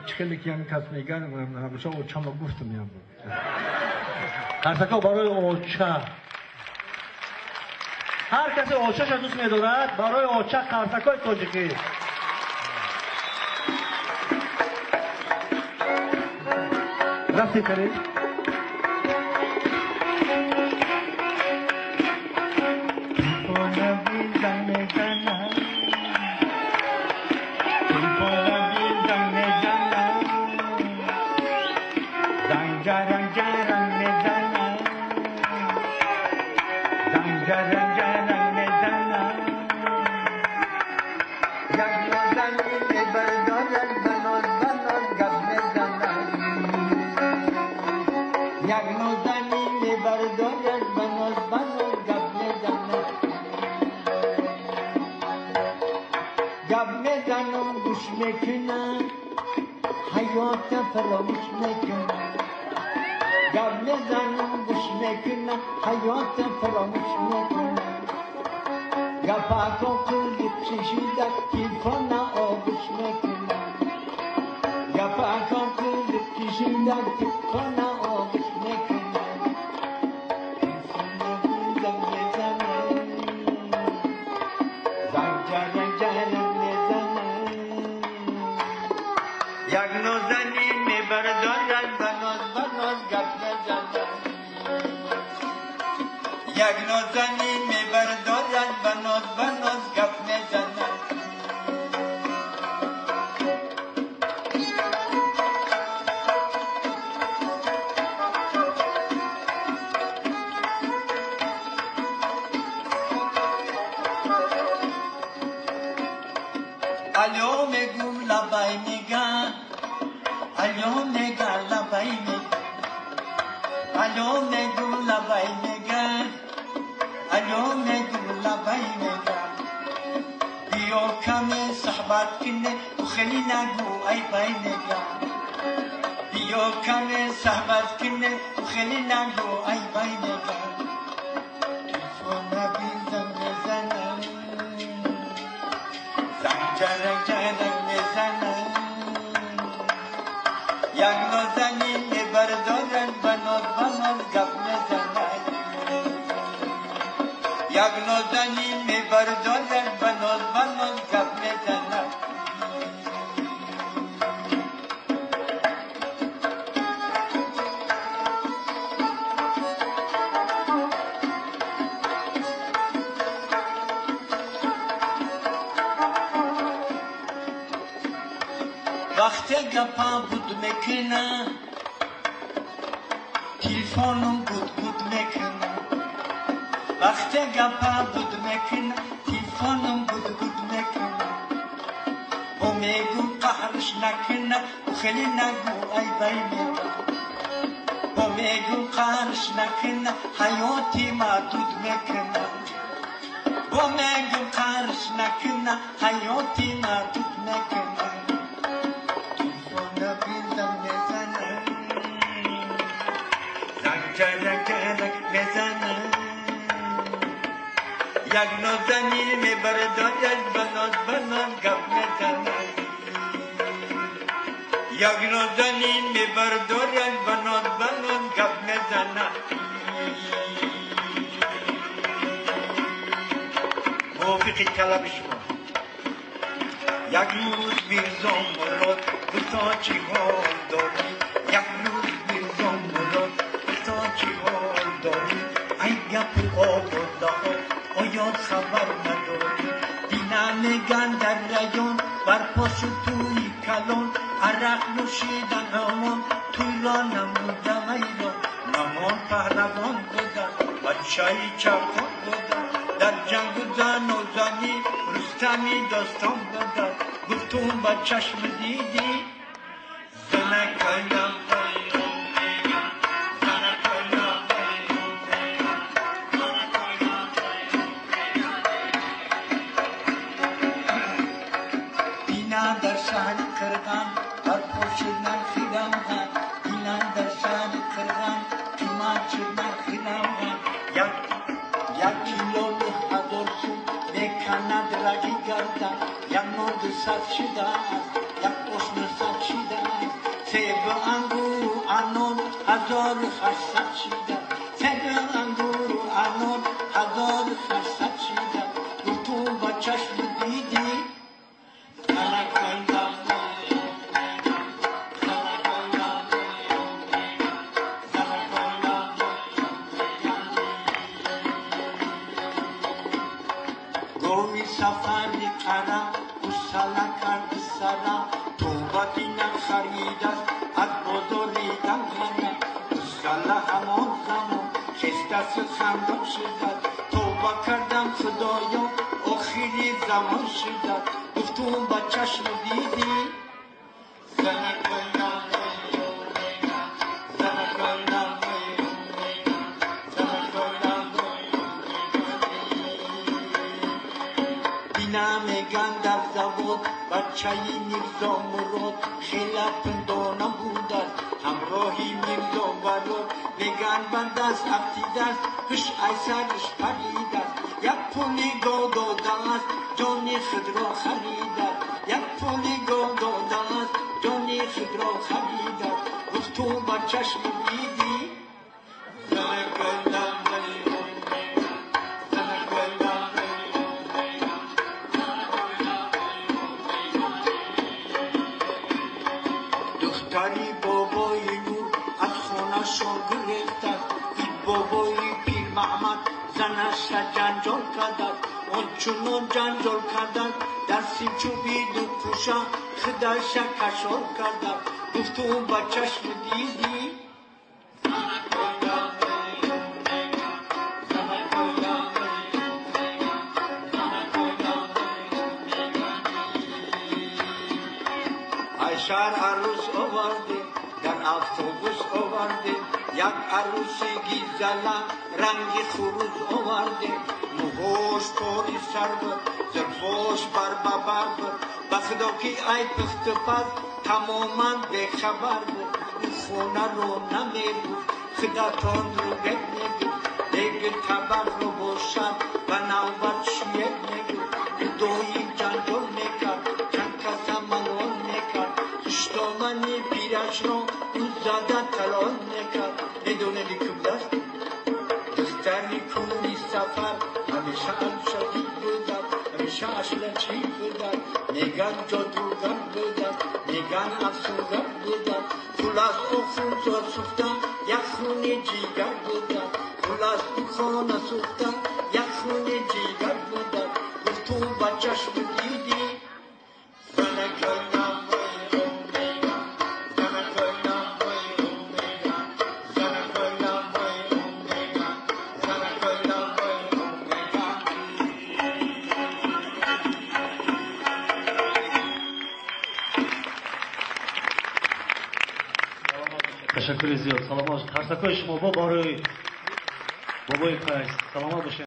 خیلی که هم کس میگن همیشه اوچه ما گفتم یا بود قرصکا برای اوچه هر کسی اوچهش دوست میدارد برای اوچه قرصکای تاجیکی رفتی کنید وقتی گپا بود میکنه تلفنم بود میکنه وقتی گپا بود میکنه تلفنم بود میکنه و میگو قهرش نکنه و خیلی نگو ای بای میگه و میگو قهرش نکنه حیاتی محدود میکنه و میگو قهرش نکنه حیاتی محدود میکنه یک نازنین میبردارد بناز گپ میزنه یک نازنین میبردارد بناز گپ میزنه موافقی طلبش کن یک روز میرزام مراد بسا چی حال داری یک روز میرزام مراد بسا چی حال داری ای گپ آورده ها آیا خبر نداری دینا میگن در ریان برپاس توی کلان عرق نوشیدن همان توی را نمودم ایران نمان پهلوان بودن بچه چپان بودن در جنگ زن و زنی رستمی داستان بودن گفتم با چشم دیدی زنکایم در شهر کرغان بر پوشیدن خیران اینان در شهر کرغان کما چیدن خیران یک کیلو هزار سو میکند رگی گردن یک نود صد شده است یک قسم صد شده هزار خرصد شیدن سر اندور و انار هزار خرصد شیدن تو با چشم دیدی گوی سفری قرم گسلا کرد سرم توبتی نخرید است از بزرگیدن غنم گسلا همان زمان خسته خندم شدد توبه کردم خدایا آخری زمان شدد گفتم با چشم دیدی میگن در زباد بچه میرزا مراد خیلی پندانم بود است همراهی میرزا وراد میگن بند است افتیده است پیش ایسرش پرید است یک پولی گاه داده است جانی خود را خرید است یک پولی گاه داده است جانی خود را خرید است گفتم با چشم دیدی دختری بابای نور از خانه شو گرفت است این بابای پیر محمد زنش را جنجال کردند آنچنان جنجال کردند دستی چوبی دو پوشه خودش را کشال کردند گفتم با چشم دیدی شهر عروس آورده در اتوبوس آورده یک عروس گیزله رنگ خروس آورده موهاش پاری سر بود زلفاش بر ببر بود بخدا که ای پخت پس تماما بخبر بود این خونه رو نمیبود خداتان رو گد نگید دیگه طبق رو باشد و نوبت شوید نگید دوی جنجال میکرد چند کس ملال میکرد دامنی پیرش را او زده تلال نکرد میدونه کم دست دختری کوری سفر همیشه شدید بودن همیشه اصلا چی بودن میگن جادوگر بودن میگن افسونگر بودن خلاص او خون سوختن یک خون جیگر بودن خلاص او خون سوختن یک خون جیگر بودن گفتم با چشم دیدی تشکر زیاد. سلامات. هر شما با بابای قیس. سلامات باشین.